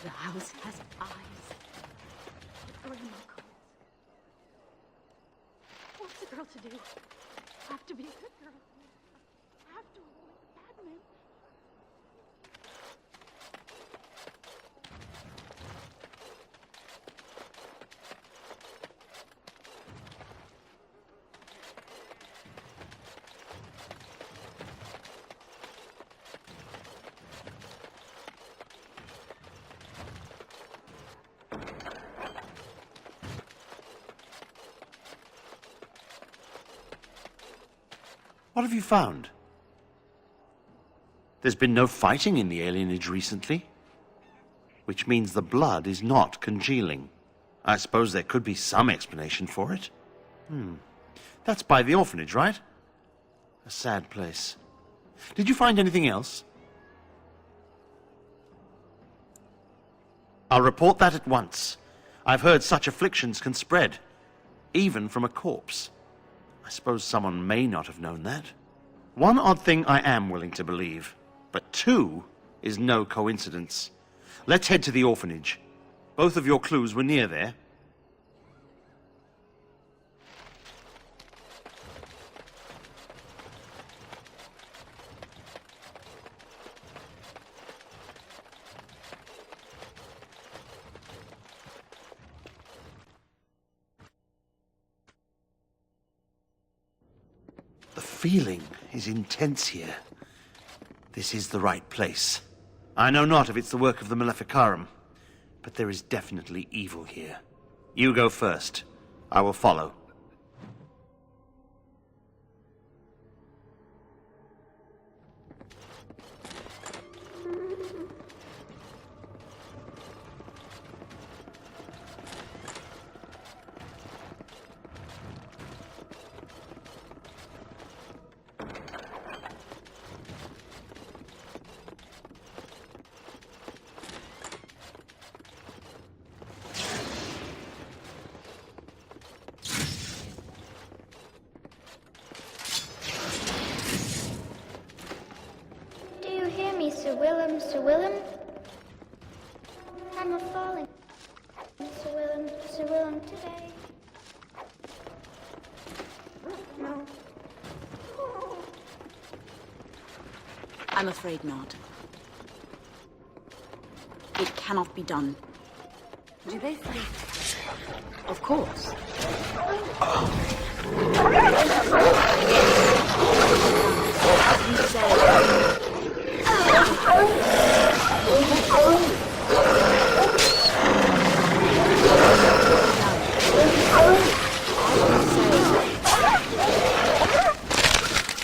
The house has eyes. Three more calls. What's the girl to do? Have to be a good girl. Have to avoid the bad men. What have you found? There's been no fighting in the alienage recently, which means the blood is not congealing. I suppose there could be some explanation for it. That's by the orphanage, right? A sad place. Did you find anything else? I'll report that at once. I've heard such afflictions can spread, even from a corpse. I suppose someone may not have known that. One odd thing I am willing to believe, but two is no coincidence. Let's head to the orphanage. Both of your clues were near there. The feeling is intense here. This is the right place. I know not if it's the work of the Maleficarum, but there is definitely evil here. You go first. I will follow. Sir Willem, Sir Willem? I'm a falling. Sir Willem, today. No. I'm afraid not. It cannot be done. Do they think? Of course. As you said.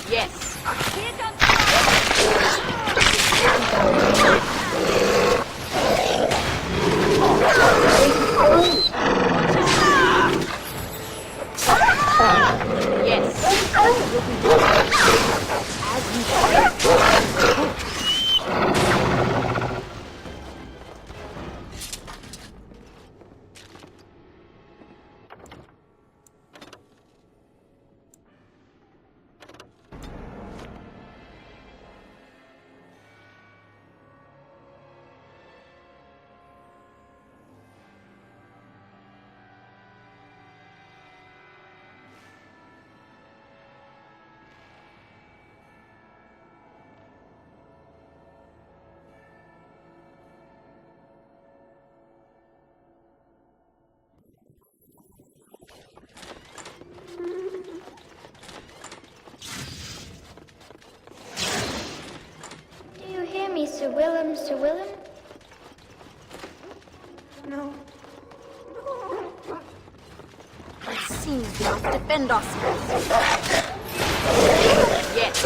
Yes. Here comes Sir Willem, Sir Willem? No. It seems we must defend ourselves. Yes.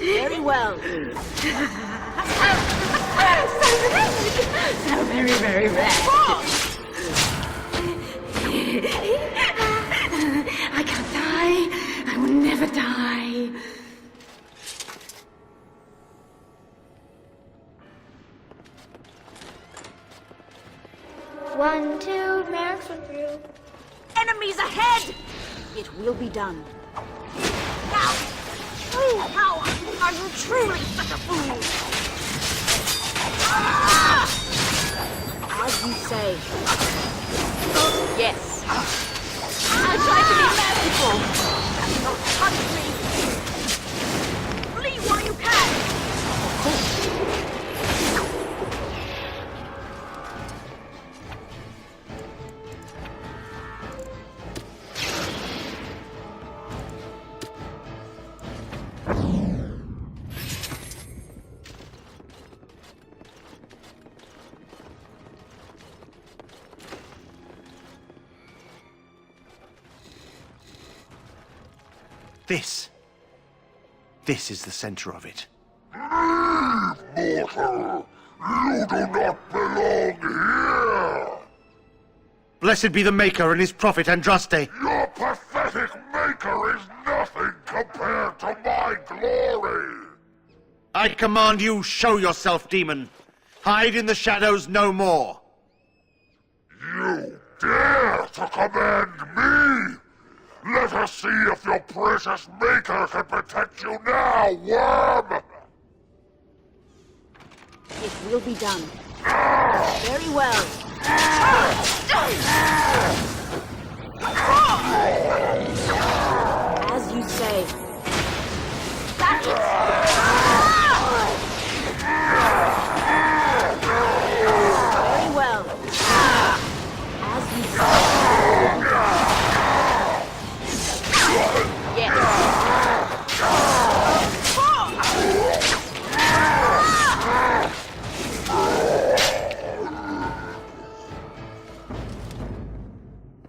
Very well. So very, very rare. I can't die. I will never die. One, two, Max went through. Enemies ahead! It will be done. Now! Oh, how are you truly such a fool? Ah! As you say. Yes. I try to be merciful. Don't touch me. Flee while you can. This is the center of it. Mortal! You do not belong here! Blessed be the Maker and his prophet Andraste. Your pathetic maker is nothing compared to my glory! I command you, show yourself, demon. Hide in the shadows no more. You dare to command me? Let us see if your precious maker can protect you now, worm! It will be done. Very well. As you say. Very well. As you say. Yes.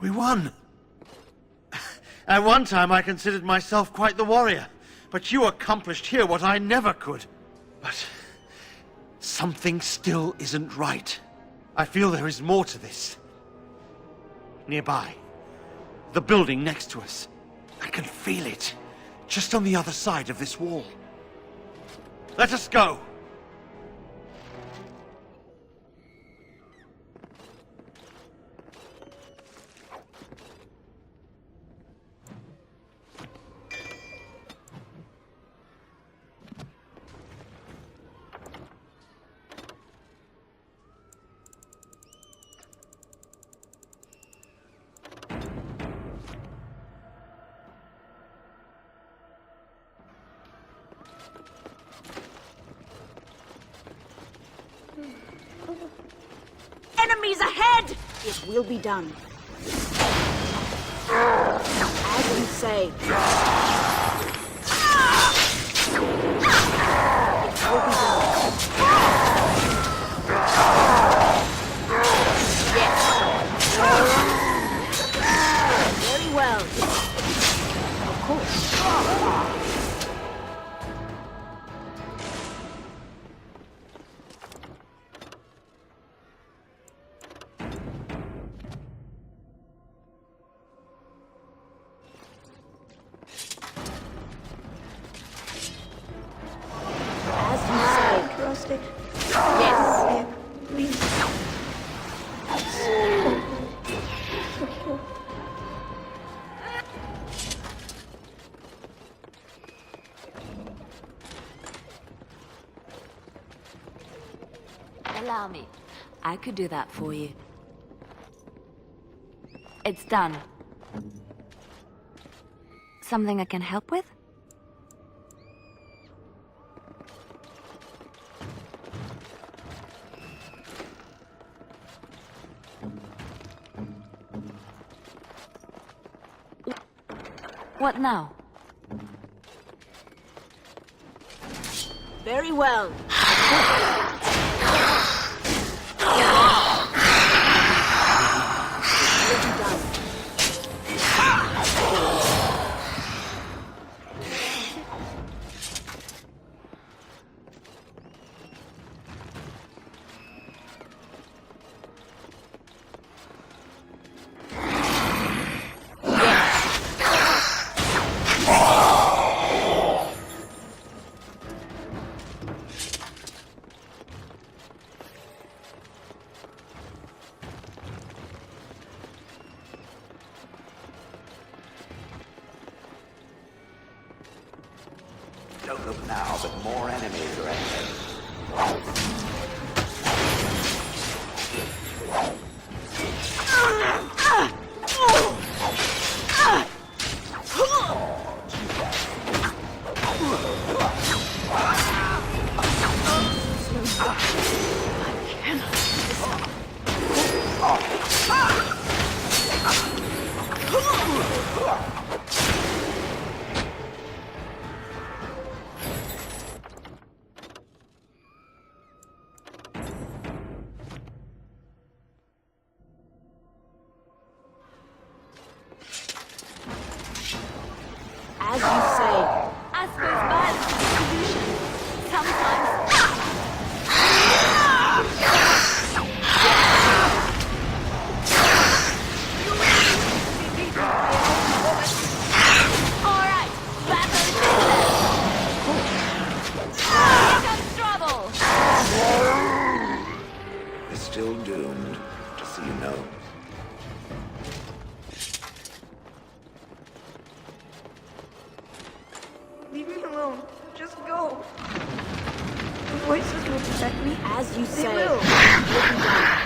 We won. At one time I considered myself quite the warrior, but you accomplished here what I never could. But something still isn't right. I feel there is more to this. Nearby, the building next to us. I can feel it, just on the other side of this wall. Let us go. Enemies ahead! It will be done. As you say. It will be done. Yes. Very well. Of course. Rustic. Yes. Please. Allow me. I could do that for you. It's done. Something I can help with? What now? Very well. Don't look now, but more enemies are ahead. As you say. I suppose violence is a solution. Sometimes. All right, battle is here comes trouble. You're still doomed, just so you know. Leave me alone. Just go. The voices will protect me. As you They say. will. Will be done.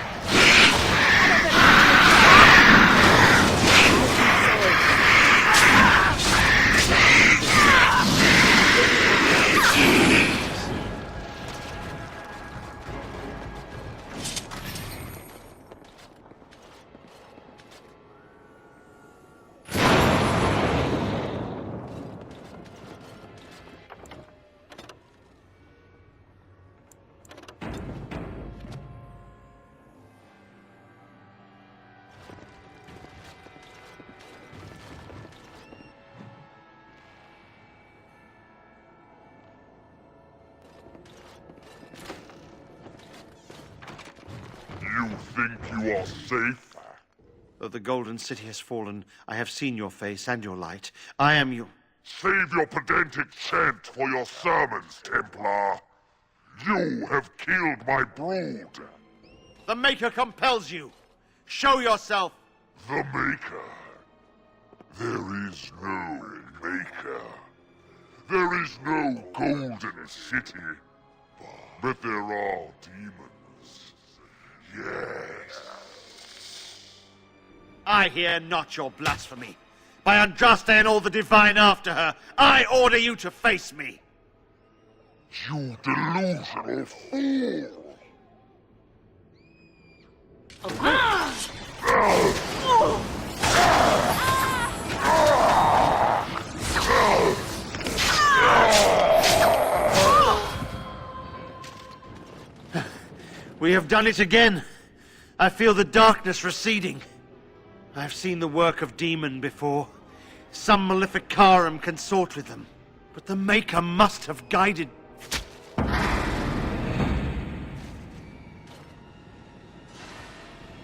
You think you are safe? Though the Golden City has fallen, I have seen your face and your light. I am you. Save your pedantic chant for your sermons, Templar. You have killed my brood. The Maker compels you. Show yourself. The Maker. There is no Maker. There is no Golden City. But there are demons. Yes. I hear not your blasphemy. By Andraste and all the divine after her, I order you to face me. You delusional fool. We have done it again. I feel the darkness receding. I've seen the work of demon before. Some Maleficarum consort with them. But the Maker must have guided.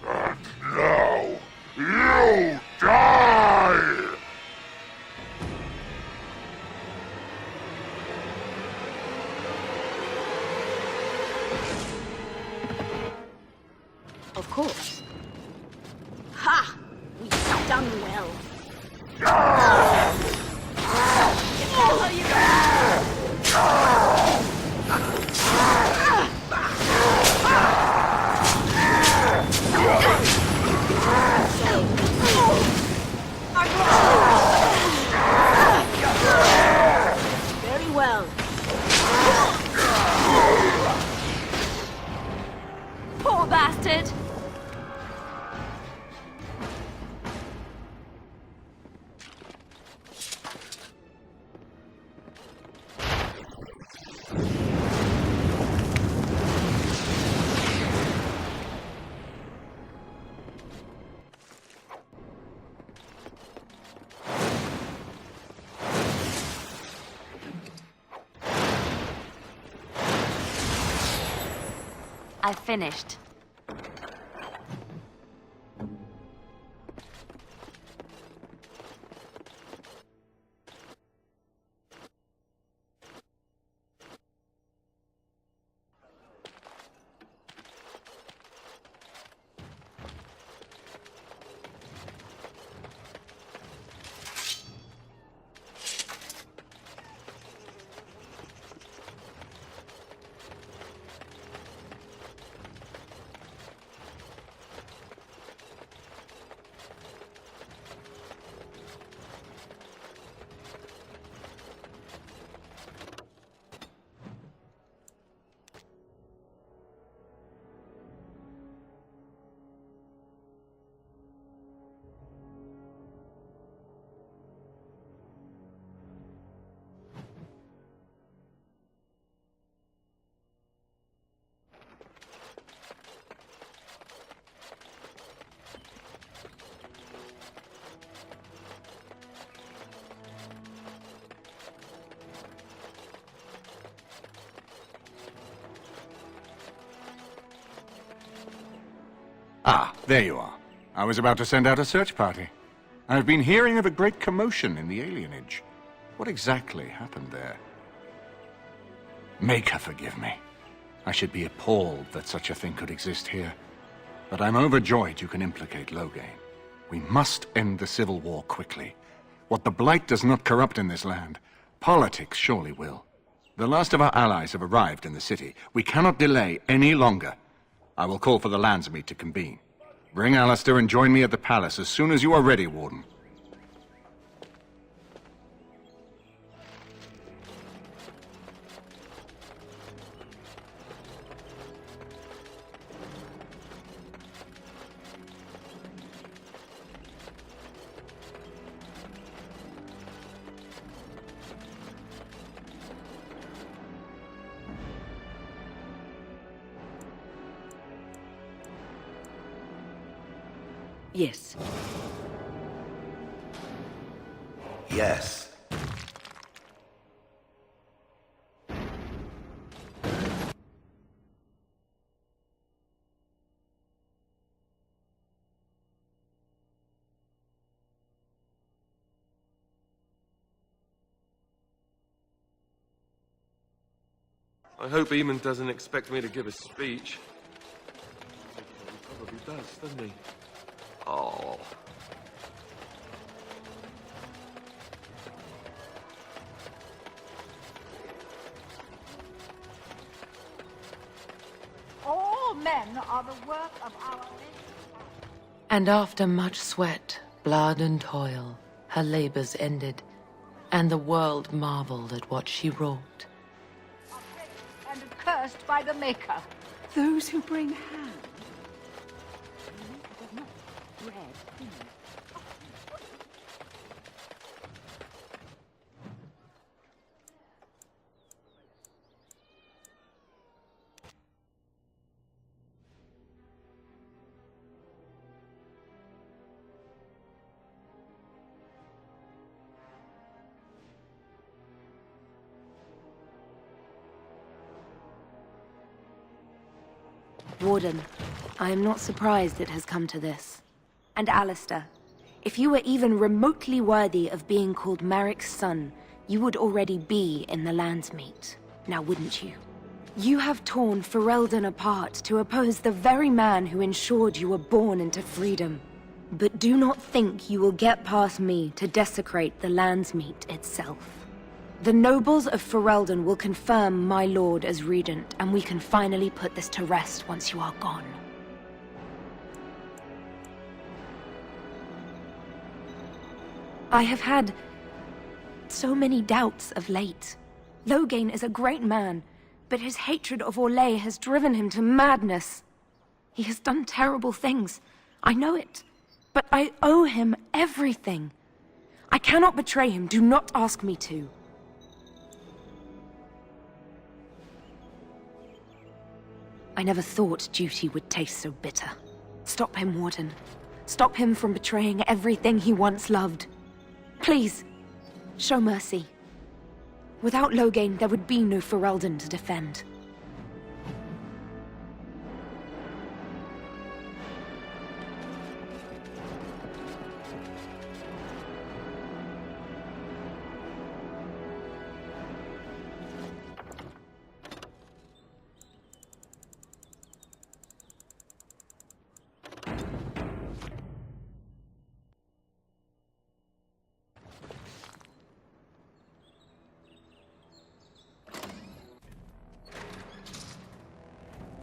And now, you die! Of course. Ha! We've done well. Very well. Poor bastard. I finished. Ah, there you are. I was about to send out a search party. I've been hearing of a great commotion in the alienage. What exactly happened there? Make her forgive me. I should be appalled that such a thing could exist here. But I'm overjoyed you can implicate Loghain. We must end the civil war quickly. What the Blight does not corrupt in this land, politics surely will. The last of our allies have arrived in the city. We cannot delay any longer. I will call for the Landsmeet to convene. Bring Alistair and join me at the palace as soon as you are ready, Warden. Yes. Yes. I hope Eamon doesn't expect me to give a speech. He probably does, doesn't he? Oh. All men are the work of our... And after much sweat, blood and toil, her labors ended, and the world marveled at what she wrought. and cursed by the Maker. Those who bring hand. Warden, I am not surprised it has come to this. And Alistair, if you were even remotely worthy of being called Marik's son, you would already be in the Landsmeet, now wouldn't you? You have torn Ferelden apart to oppose the very man who ensured you were born into freedom. But do not think you will get past me to desecrate the Landsmeet itself. The nobles of Ferelden will confirm my lord as regent, and we can finally put this to rest once you are gone. I have had so many doubts of late. Loghain is a great man, but his hatred of Orlais has driven him to madness. He has done terrible things. I know it. But I owe him everything. I cannot betray him. Do not ask me to. I never thought duty would taste so bitter. Stop him, Warden. Stop him from betraying everything he once loved. Please, show mercy. Without Loghain, there would be no Ferelden to defend.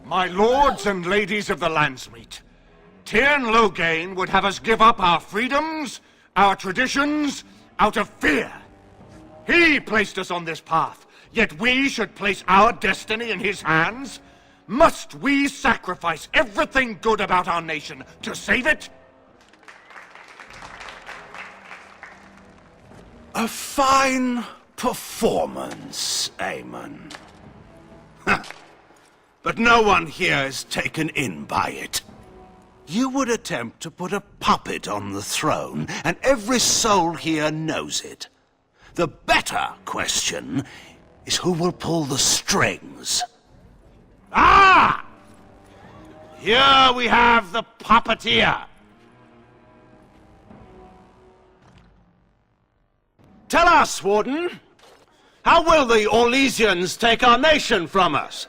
My lords and ladies of the Landsmeet, Tyrn Loghain would have us give up our freedoms, our traditions, out of fear. He placed us on this path, yet we should place our destiny in his hands? Must we sacrifice everything good about our nation to save it? A fine performance, Aemon. But no one here is taken in by it. You would attempt to put a puppet on the throne, and every soul here knows it. The better question is who will pull the strings. Ah! Here we have the puppeteer. Tell us, Warden, how will the Orlesians take our nation from us?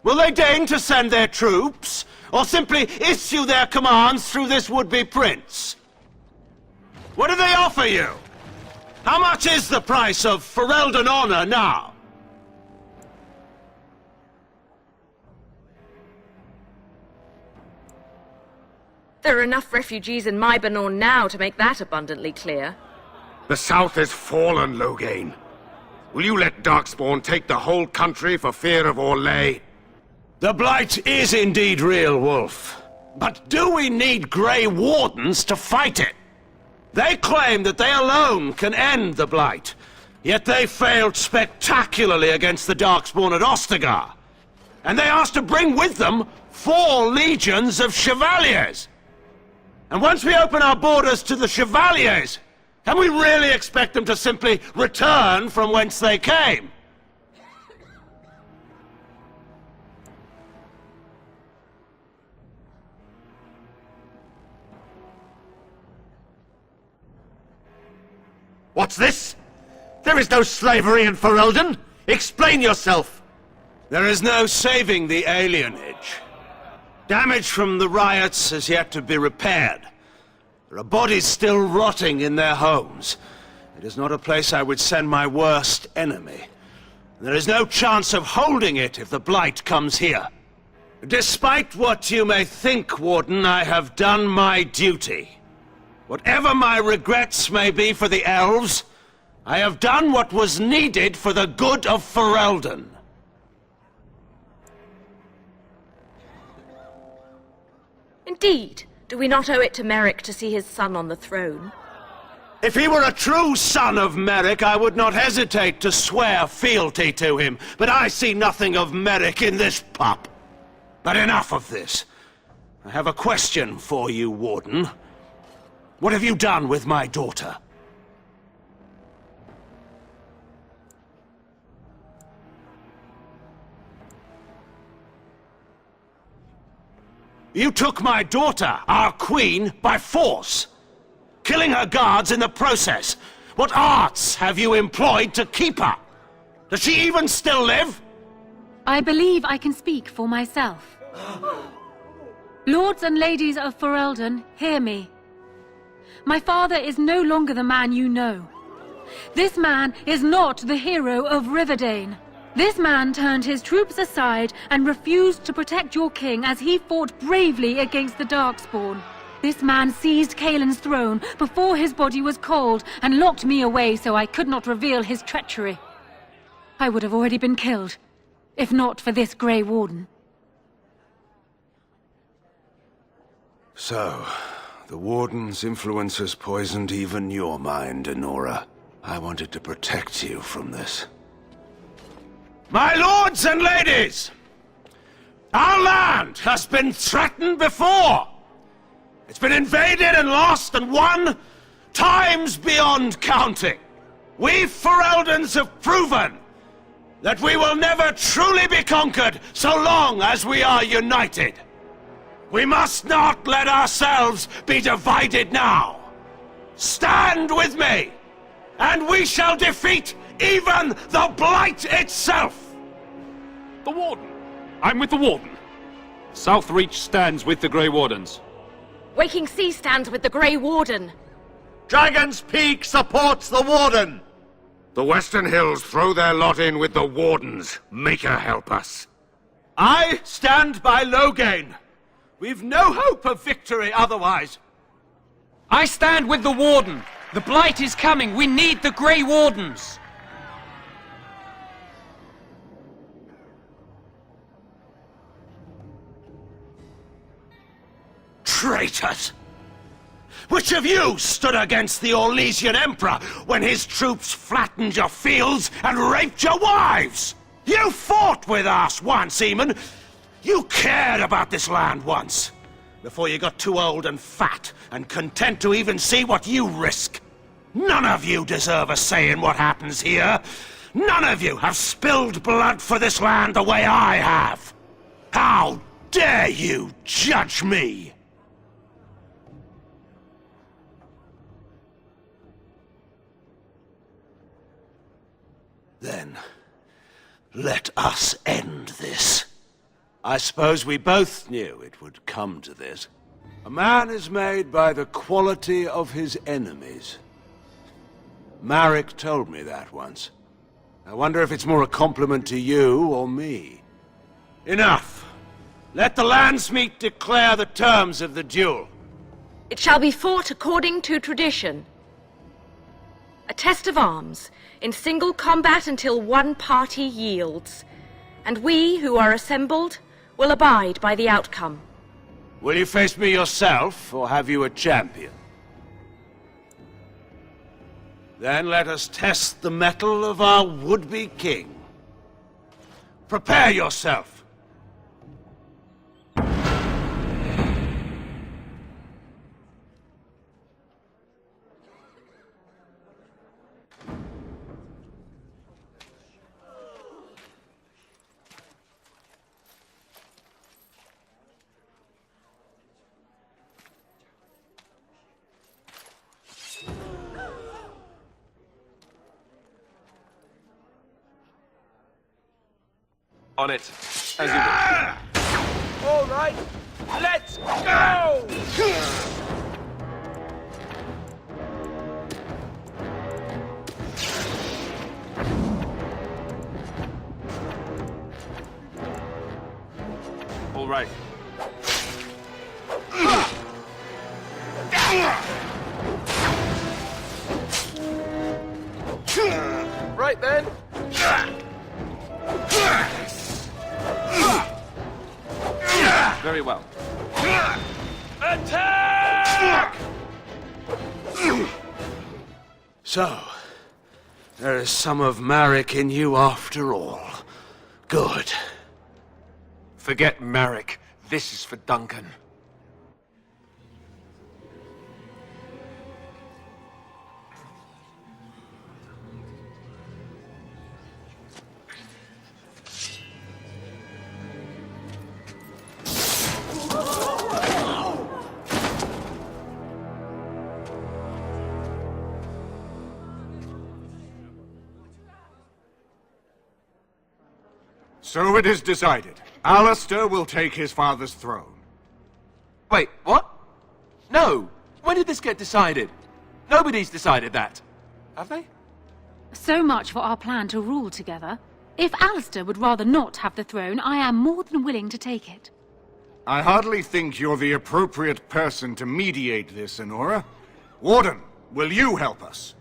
Will they deign to send their troops, or simply issue their commands through this would-be prince? What do they offer you? How much is the price of Ferelden honor now? There are enough refugees in Mybanor now to make that abundantly clear. The South is fallen, Loghain. Will you let Darkspawn take the whole country for fear of Orlais? The Blight is indeed real, Wolf. But do we need Grey Wardens to fight it? They claim that they alone can end the Blight, yet they failed spectacularly against the Darkspawn at Ostagar. And they asked to bring with them 4 legions of Chevaliers. And once we open our borders to the Chevaliers, can we really expect them to simply return from whence they came? What's this? There is no slavery in Ferelden! Explain yourself! There is no saving the alienage. Damage from the riots has yet to be repaired. There are bodies still rotting in their homes. It is not a place I would send my worst enemy. There is no chance of holding it if the Blight comes here. Despite what you may think, Warden, I have done my duty. Whatever my regrets may be for the elves, I have done what was needed for the good of Ferelden. Indeed. Do we not owe it to Merrick to see his son on the throne? If he were a true son of Merrick, I would not hesitate to swear fealty to him. But I see nothing of Merrick in this pup. But enough of this. I have a question for you, Warden. What have you done with my daughter? You took my daughter, our queen, by force, killing her guards in the process. What arts have you employed to keep her? Does she even still live? I believe I can speak for myself. Lords and ladies of Ferelden, hear me. My father is no longer the man you know. This man is not the hero of Riverdane. This man turned his troops aside and refused to protect your king as he fought bravely against the Darkspawn. This man seized Kaelin's throne before his body was cold and locked me away so I could not reveal his treachery. I would have already been killed, if not for this Grey Warden. So, the Warden's influence has poisoned even your mind, Enora. I wanted to protect you from this. My lords and ladies! Our land has been threatened before! It's been invaded and lost and won times beyond counting. We Fereldans have proven that we will never truly be conquered so long as we are united. We must not let ourselves be divided now. Stand with me, and we shall defeat even the Blight itself! The Warden! I'm with the Warden. Southreach stands with the Grey Wardens. Waking Sea stands with the Grey Warden. Dragon's Peak supports the Warden! The Western Hills throw their lot in with the Wardens. Make her help us. I stand by Loghain. We've no hope of victory otherwise. I stand with the Warden. The Blight is coming. We need the Grey Wardens. Traitors! Which of you stood against the Orlesian Emperor when his troops flattened your fields and raped your wives? You fought with us once, Eamon. You cared about this land once, before you got too old and fat and content to even see what you risk. None of you deserve a say in what happens here. None of you have spilled blood for this land the way I have. How dare you judge me? Then, let us end this. I suppose we both knew it would come to this. A man is made by the quality of his enemies. Marek told me that once. I wonder if it's more a compliment to you or me. Enough! Let the Landsmeet declare the terms of the duel. It shall be fought according to tradition. A test of arms, in single combat until one party yields. And we, who are assembled, will abide by the outcome. Will you face me yourself, or have you a champion? Then let us test the mettle of our would-be king. Prepare yourself! On it, as you wish. All right, let's go! All right. Right then. Very well. Attack! So, there is some of Marek in you after all. Good. Forget Marek. This is for Duncan. So it is decided. Alistair will take his father's throne. Wait, what? No! When did this get decided? Nobody's decided that. Have they? So much for our plan to rule together. If Alistair would rather not have the throne, I am more than willing to take it. I hardly think you're the appropriate person to mediate this, Enora. Warden, will you help us?